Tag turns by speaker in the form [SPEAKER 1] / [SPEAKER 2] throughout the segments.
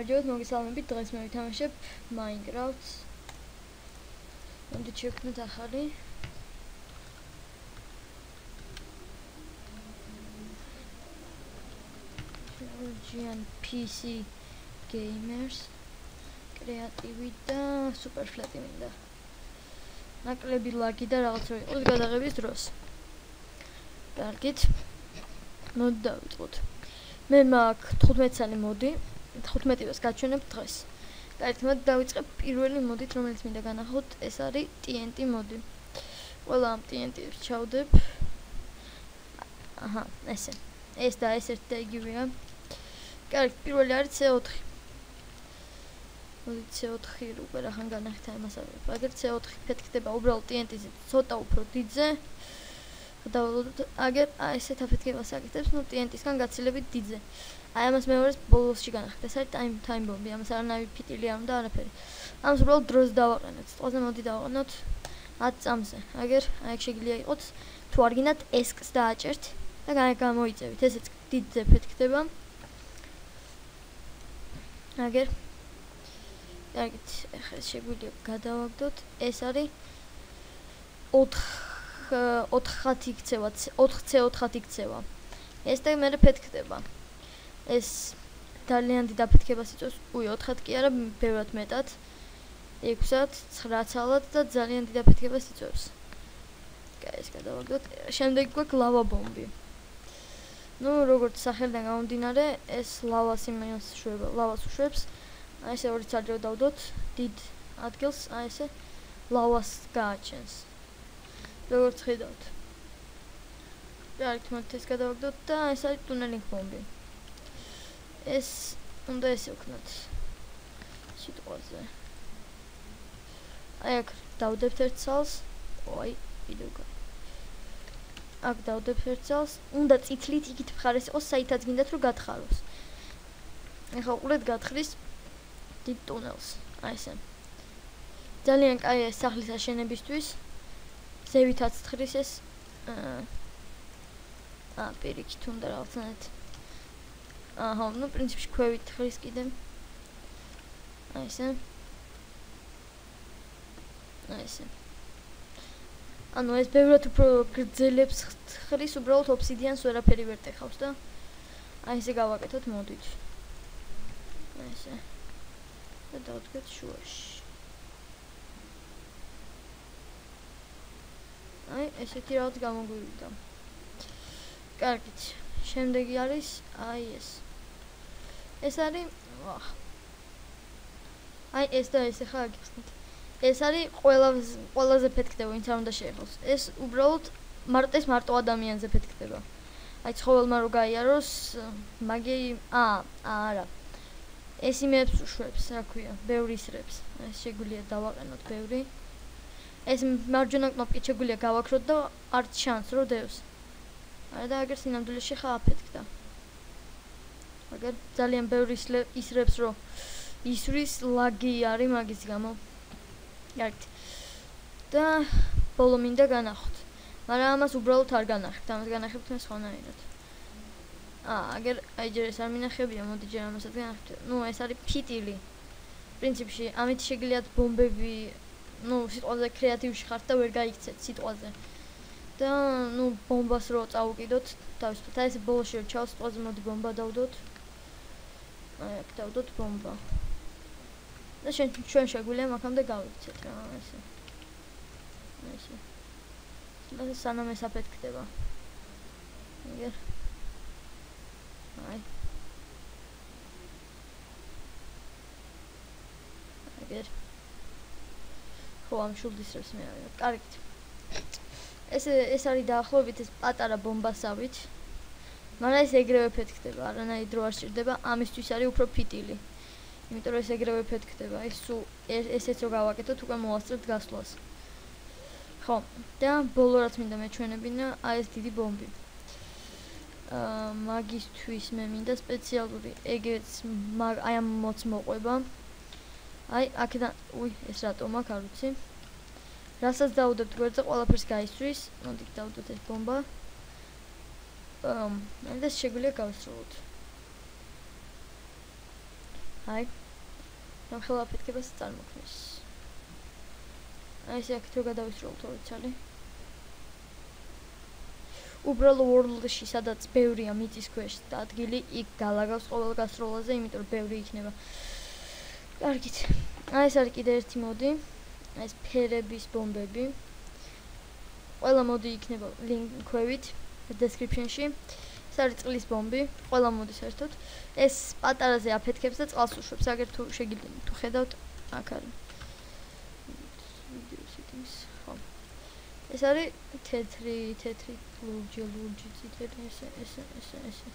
[SPEAKER 1] გამარჯობათ, მოგესალმებით. დღეს მე ვითამაშებ Minecraft-ს. მოდით შევქმნით ახალი. Georgian PC Gamers კრეატივი და super flat-ი მინდა. ნაკლები ლაგი და რაღაც რო იყოს გადაღების დროს. კარგით. მოდით დავიწყოთ. მე მაქვს 15 წელი მოდი, 15-ს გაჩვენებ დღეს. კარგით, მოდით დავიწყებ პირველი მოდით, რომელიც მინდა განახოთ, ეს არის TNT მოდი. ყველა ამ TNT-ს ჩავდებ. აჰა, ესე. ეს და ეს ერთი და იგივეა. კარგით, პირველი არის CO4. მოდით CO4 უკვე რახან განახეთ ამას არის. აგერ CO4 ფეთქდება უბრალოდ TNT-ზე ცოტა უფრო დიდზე. დავვალოთ, აგერ ესეთ აფეთქებას აკეთებს, ნუ TNT-სგან გაცილებით დიდზე. აი ამას მეორეს ბოლოსში განახეთ. ეს არის time bomb-ი, ამას არანაირი ფიტილი არ უნდა არაფერი. ამას უბრალოდ დროს დავაყენოთ. სიტყვაზე მოდი დავაყენოთ 10 წამზე. აგერ აი ეგ შეიძლება იყოს თუ არ გინდათ ESC-ს დააჭერთ და გამოიწევით. ესეც დიდზე ფეთქდება. აგერ კარგით, ახლა შეგვიძლია გადავაგდოთ. ეს არის 4 იქცევა, 4 CO4 იქცევა. ეს და მე ფეთქდება. ეს ძალიან დიდ აფეთქებას იწვევს. 4 კი არა, ბევრად მეტად. 6-ად, 9-ად და ძალიან დიდ აფეთქებას იწვევს. კაი, ეს გადავაგდოთ. შემდეგ გვაქვს ლავა ბომბი. ნუ როგორც სახელიდან გამომდინარე, ეს ლავას იმას შვება, ლავას უშვებს. აი ესე ორი ცალკე დავდოთ დიდ ადგილს, აი ესე ლავას გააჩენს. როგორც ხედავთ. კარგით, მოდით ეს გადავაგდოთ და ეს არის ტუნელინგ ბომბი. ეს უნდა ესე ვქნათ სიტყვაზე. აი აქ დავდებთ ერთ ცალს. ой, კიდევ კაი. აქ დავდებთ ერთ ცალს. უნდა წითლით იქით მხარეს იყოს, საითაც გინდათ რომ გათხაროს. ეხლა უყურეთ გათხრის დიდ ტუნელს. აი ესე. ძალიან კაია ეს სახლის აშენებისთვის. ზევითაც თხრის ეს პირიქით უნდა რაღაცნაირად. აჰა, ნუ პრინციპში ქვევით თხრის კიდე. აი ესე. აი ესე. ანუ ეს ბევრად უფრო გრძელებს თხრის, უბრალოდ ობსიდიანს ვერაფერი ვერ ტეხავს და აი ესე გავაკეთოთ, მოდით. აი ესე. და დავდგეთ შუაში. აი, ესეთი რაღაც გამოგვივიდა. კარგით. შემდეგი არის აი ეს. ეს არის, აი ეს და ეს ახლა გიხსნით. ეს არის ყველაზე ფეთქდება, ვინც არ უნდა შეეხოს. ეს უბრალოდ მარტო ადამიანზე ფეთქდება. აი ცხოველმა რო გაიაროს, მაგი არა. ეს იმებს უშვებს, რა ქვია, ბევრი ისრებს. ეს შეგვიძლია დავაყენოთ ბევრი. ეს მარჯვენა კნოპკი შეგვიძლია გავაქროთ და არც შანს რო დევს. არა და აგერ სინამდვილეში ხა აფეთქდა. აგერ ძალიან ბევრი ისრებს რო ისრის ლაგი არის მაგის გამო. კარგით. და ბოლო მინდა განახოთ. მაგრამ ამას უბრალოდ არ განახებთ, ამას განახებთ მე სხვანაირად. აგერ აი ჯერ ეს არ მინახებია, მოდი ჯერ ამასაც განახებთ. ნუ ეს არის ფიტილი. პრინციპში ამით შეგიძლიათ ბომბები ნუ სიტყვაზე კრეატივში ხართ და ვერ გაიქცეთ სიტყვაზე. და ნუ ბომბას რო წავუკიდოთ, თავისუფლად. აი ეს ბოლოში რო ჩავს სიტყვაზე მოდი ბომბა დავდოთ. აი აქ დავდოთ ბომბა. და ჩვენ შეგვიძლია მაგამდე გავიქცეთ რა ესე. ესე. და სანამ ეს აფეთქდება. აგერ. აი. აგერ. ხო, ამ შულდისრებს მე არა. კარგით. ეს არის დაახლოებით ეს პატარა ბომბასავით. მაგრამ ეს ეგრევე ფეთქდება, არანაირი დრო არ სჭირდება, ამისთვის არის უფრო ფიტილი. იმიტომ რომ ეს ეგრევე ფეთქდება, ესეც რო გავაკეთოთ, უკვე მოვასწრებთ გასვლას. ხო, და ბოლო რაც მინდა მეჩვენებინა, აი ეს დიდი ბომბი. მაგისთვის მე მინდა სპეციალური ეგეც აი ამ მოც მოყვება. აი, აქედან, ეს რატომ აქ არ ვიცი. რასაც დავუდებთ გვერდზე, ყველაფერს გაისვრის. მოდით დავუდოთ ეს ბომბა. და შეგვიძლია გავსრულოთ. აი ნახელა აფეთქებას წარმოქმნის აი ესე აქ თუ გადავისროლოთ ორი ცალი უბრალო world-ში სადაც ბევრია მიწის ქვეშ ადგილი იქ გალაგავს ყოველ გასროლაზე იმიტომ რომ ბევრი იქნება კარგით აი ეს არის კიდე ერთი მოდი აი ეს ფერების ბომბები ყველა მოდი იქნება ლინქვებით description-ში ეს არის წყლის ბომბი ყველა მოდი საერთოდ ეს პატარაზე აფეთქებს და წყალს უშვებს აგერ თუ შეგიძლიათ თუ ხედავთ აქ არის video settings ხო ეს არის თეთრი ლურჯი წითელი ესე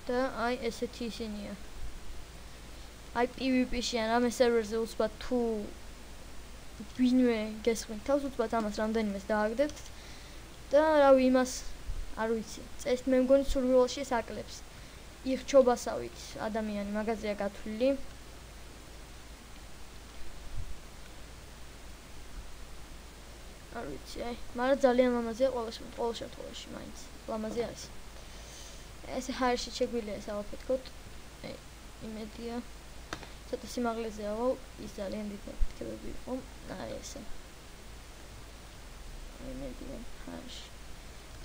[SPEAKER 1] და აი ესეთი ისინია აი PvP-ში ან რამე სერვერზე უცბად თუ ვინმე გესმით თავს უცბად ამას რამდენიმეს დააგდებთ და რავი იმას არ ვიცი წეს მე მგონი survival-ში ეს აკლებს იხჩობასავით ადამიანი მაგაზია გათვლილი არ ვიცი აი მაგრამ ძალიან ლამაზია ყველა შემთხვევაში მაინც ლამაზი არის ესე ჰაერში შეგვიძლია ეს ავაფეთქოთ აი იმედია ცოტა სიმაღლეზეა ის ძალიან დიდი აფეთქებები იყო აი ესე იმედია ჰაერში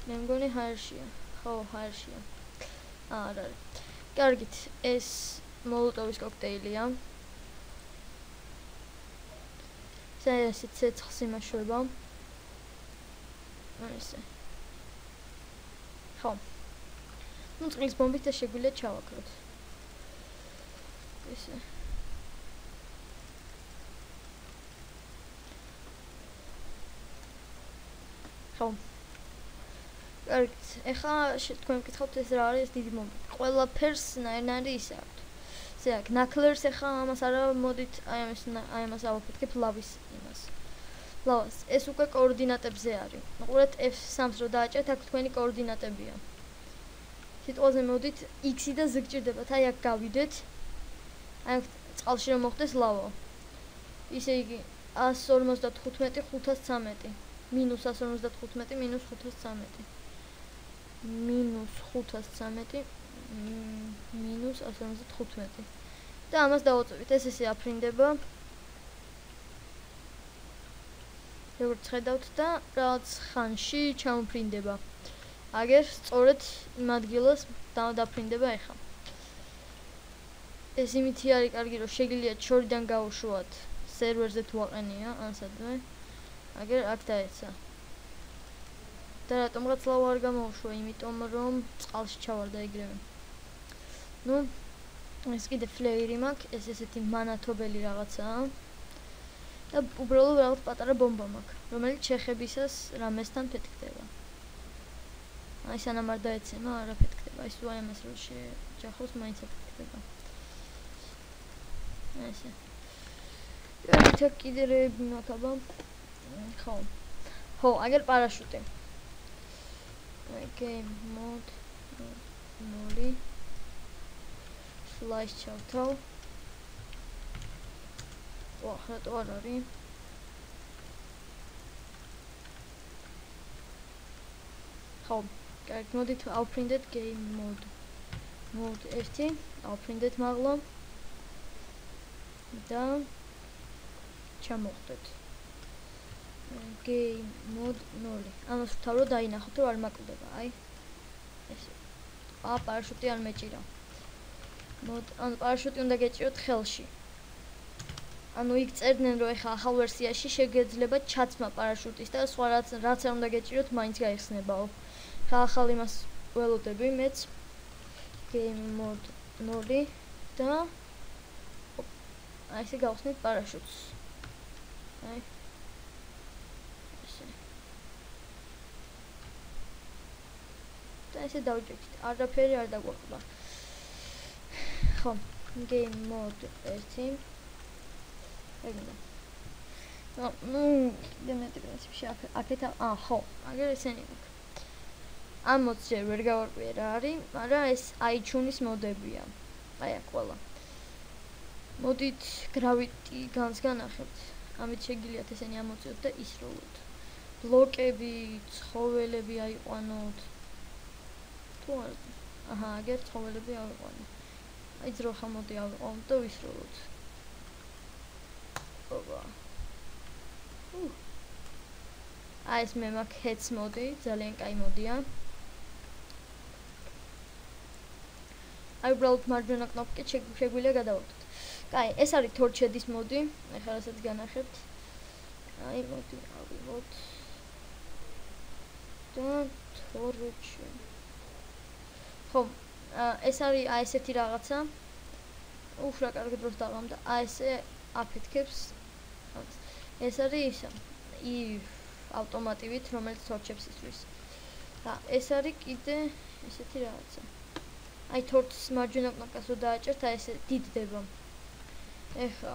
[SPEAKER 1] მე მგონი ჰაერშია ხო ჰაერშია არ არის კარგით ეს მოლოტოვის კოქტეილია ესე ცეცხლს იმაშვება ესე ხო ну წყლის ბომბით და შეგვიძლია ჩავაქროთ ესე ხო კარგით ეხლა თქვენ მკითხავთ ეს რა არის დიდი ბომბი ყველაფერს ნაირ-ნაირი ისე აქვთ ესე აქ ნაკლერს ეხლა ამას არა მოდით აი ამას ავაფეთქებ ლავის იმას ლავას ეს უკვე კოორდინატებზე არის უყურეთ F3-ს რო დააჭერთ აქ თქვენი კოორდინატებია სიტყვაზე მოდით X-ი და Z გჭირდებათ აი აქ გავიდეთ აი აქ წყალში რომ მოხდეს ლავა ისე იგი 155 513 minus 155 minus 513 minus 513 minus 155 და ამას დავუწევით ეს ესე აფრინდება როგორც ხედავთ და რაღაც ხანში ჩამოფრინდება აგერ სწორედ იმ ადგილას დაფრინდება ეხლა ეს იმითი არის კარგი რომ შეგიძლიათ შორიდან გაუშვათ სერვერზე თუ აყენია ან სადმე აგერ აქ დაეცა და რატომღაც ლავა არ გამოუშვა იმიტომ რომ წყალში ჩავარდა ეგრევე ну ეს კიდე ფლეირი მაქვს ეს ესეთი მანათობელი რაღაცაა და უბრალოდ რაღაც პატარა ბომბა მაქვს რომელიც შეხებისას რამესთან ფეთქდება აი სანამ არ დაეცემა არ აფეთქდება ის თუ აი ამას რო შეჯახოს მაინც აფეთქდება ესე და კიდე რები მაქვს აბა ხო აგერ პარაშუტი game mode 0 slice ჩავთავ ვახრატო არ არის ხო კარგი მოდით ავფრინდეთ game mode 1 ავფრინდეთ მაღლა და ჩამოვხდეთ game mode 0 ამას ვთავრობ დაინახოთ რომ არ მაკლდება აი ესე პარაშუტი არ მეჭირა ანუ პარაშუტი უნდა გეჭიროთ ხელში ანუ იქ წერდნენ რომ ეხლა ახალ ვერსიაში შეგეძლება ჩაცმა პარაშუტის და სხვა რაც არ უნდა გეჭიროთ მაინც გაიხსნებაო ხა ახალ იმას ველოდები მეც game mode 0 და აი ესე გავხსნით პარაშუტს აი ესე და ესე დავჯექით არაფერი არ დაგვაყვა ხო game mode 1 ну დემეტი პრინციპში აქეთ ხო აგერ ესენი ამ მოდს ჯერ ვერ გავარკვიე რა არის მაგრამ ეს iTunes მოდებია აი აქ ყველა მოდით gravity guns განახებთ ამით შეგიძლიათ ესენი ამოწიოთ და ისროლოთ ბლოკები ცხოველები აიყვანოთ თუ არა აჰა აგერ ცხოველები ავიყვანოთ აი ძროხა მოდი ავიყავ და ვისრულოთ. ოპა. აი ეს მე მაქვს heads მოდი, ძალიან კაი მოდია. აი უბრალოდ მარჯვენა კნოპკით შეგვიძლია გადავაკეთოთ. კაი, ეს არის torch-ების მოდი. ახლა რასაც განახებთ. აი მოდი ავიღოთ. და torch. ხო, ეს არის აი ესეთი რაღაცა. უх, რა კარგი დროს დავამდა. აი ესე აფეთქებს. ეს არის ავტომატივით, რომელიც torch-ებს ისვრის. და ეს არის კიდე ესეთი რაღაცა. აი torch-ს მარჯვენა კნოპკას რო დააჭერთ, აი ესე დიდდება. ეხლა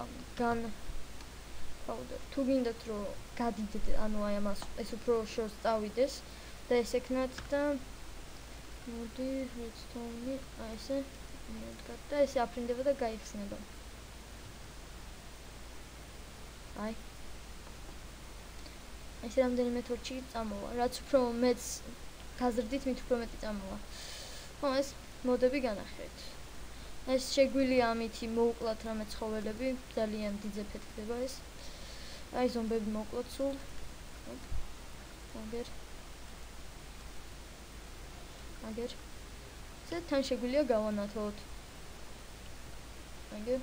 [SPEAKER 1] თუ გინდათ რომ გადიდეთ, ანუ აი ამას ეს უფრო შორს წავიდეს და ესექნათ და მოდი redstone-ი აი ესე მოვდგათ და ესე აფრინდება და გაიხსნება. აი ეს რამდენიმე torch-ი წამოვა, რაც უფრო მეც გაზრდით, მით უფრო მეტი წამოვა. ხო, ეს მოდები განახეთ. ეს შეგვიძლია ამითი მოუკლათ რამე ცხოველები, ძალიან დიდ ეფექტდება ეს. აი ზომბები მოკლოთ სულ. აგერ. ეს თან შეგვიძლია გავანათოთ. აგერ.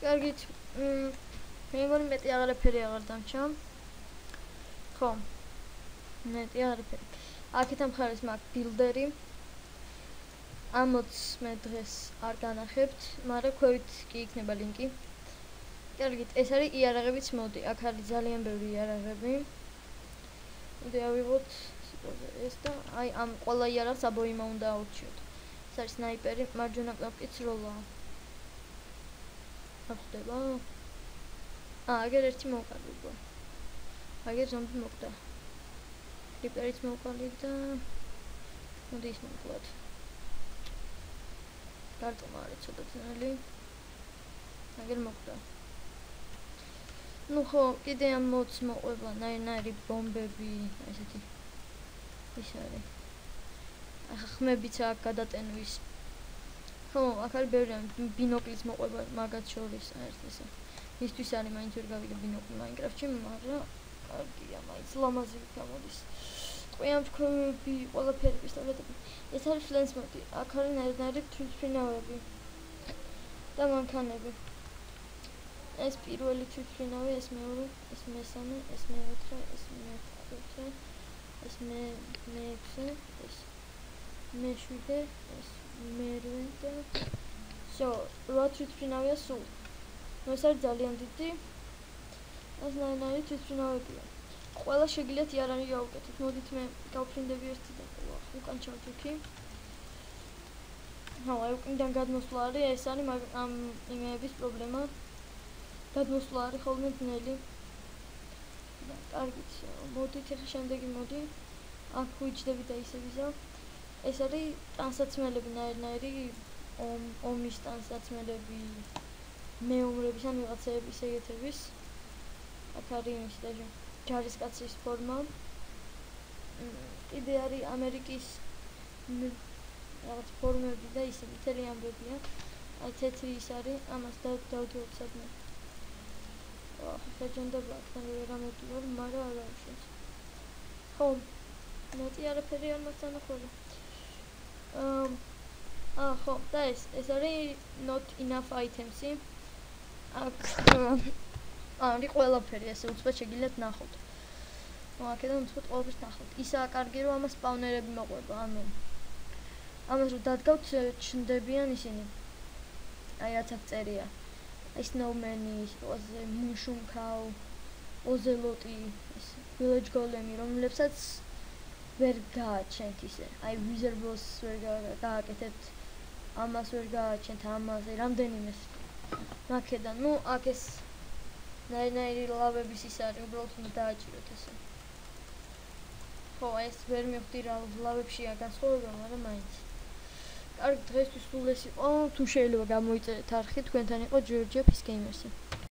[SPEAKER 1] კარგით. მე მგონი მეტი აღარაფერი აღარ დამჭა. ხო. მეტი აღარაფერი. აქეთ ამ მხარეს მაქვს ბილდერი. ამოც მე დღეს არ განახებთ, მაგრამ ქვევით კი იქნება ლინკი. კარგით, ეს არის იარაღების მოდი. აქ არის ძალიან ბევრი იარაღები. მოდი ავიღოთ ეს და აი ამ ყველა იარაღს აბოიმა უნდა აურჩიოთ. ეს არის სნაიპერი, მარჯვენა კნოპკით სროლა. არ ხდება? აგერ ერთი მოვყავი უკვე. აგერ ზომბი მოკვდა. კრიპერიც მოვყავი და მოდი ის მოვყავთ. დარტყმა არის ცოტა ძნელი. აგერ მოკვდა. ნუ ხო, კიდე ამ მოდს მოყვება ნაირ-ნაირი ბომბები, ესეთი. ის არის. ახლა ხმებიც აქ გადატენვის. ხო, აქ არის ბევრი ბინოკლის მოყვება მაგათ შორის ერთ ესე. ისთვის არის მაინც ვერ გავიგე ბინოკლი Minecraft-ში, მაგრამ კარგია, მაინც ლამაზი გამოდის. ყוין თქვენები ყველაფერი პისტოლეტები. ეს არის flens mode. აქ არის ნაირ-ნაირი თვითმფრინავები და მანქანები. ეს პირველი თვითმფრინავი, ეს მეორე, ეს მესამე, ეს მეოთხე, ეს მეხუთე, ეს მეექვსე, ეს მეშვიდე, ეს მერვე და всё, 8 თვითმფრინავია სულ. ნუ ეს არის ძალიან დიდი. ეს ნაირ-ნაირი თვითმფრინავებია. ყველა შეგიძლიათ იარაღი გავუკეთოთ. მოდით მე გავფრინდები ერთი და უკან ჩავთიქი. ხო, აი უკან გადმოსვლა არის, ეს არის ამ იმეების პრობლემა. გადმოსვლა არის ხოლმე ძნელი. და კარგით, მოდით ახლა შემდეგი მოდი. აქ ვიჯდები და ისე ვიზავ. ეს არის ტანსაცმელები ნაირ-ნაირი ომის ტანსაცმელები, მეომრების ან ვიღაცების ეგეთების. აქ არის იმის და ჯარისკაცის ფორმა. კიდე არის ამერიკის რაღაც ფორმები და ისე მთელი ამბებია. აი თეთრი ის არის, ამას დავდივოთ სადმე. საჯანდაბა აქთან ვერ ამოდივარ, მაგრამ არ გავუშვით. ხო, მეტი არაფერი არ მაქვს დანახველი. ხო, და ეს არის not enough items-ი. აქ არის ყველაფერი, ესე უცბად შეგიძლიათ ნახოთ. აქედან უცბად ყველაფერს ნახოთ. ისაა კარგი, რომ ამას სპაუნერები მოყვება, ანუ ამას რომ დადგავთ, ჩნდებიან ისინი. აი რაც აქ წერია. Snowman-ი, mushroom cow, ozelot-ი, village golem-ი, რომლებსაც ვერ გააჩენთ ისე. აი wither boss-ს ვერ გააკეთებთ. ამას ვერ გააჩენთ, ამაზე რამდენიმეს. აქედან, ნუ აქ ეს ნაირ-ნაირი ლავების ის არის, უბრალოდ უნდა დააჭიროთ ესე. ხო, ეს ვერ მივხვდი რა ლავებშია განსხვავება, მაგრამ მაინც. კარგი, დღესთვის სულ ეს იყო. თუ შეიძლება გამოიწერეთ არხი, თქვენთან იყო Georgia Peace Gamers-ი.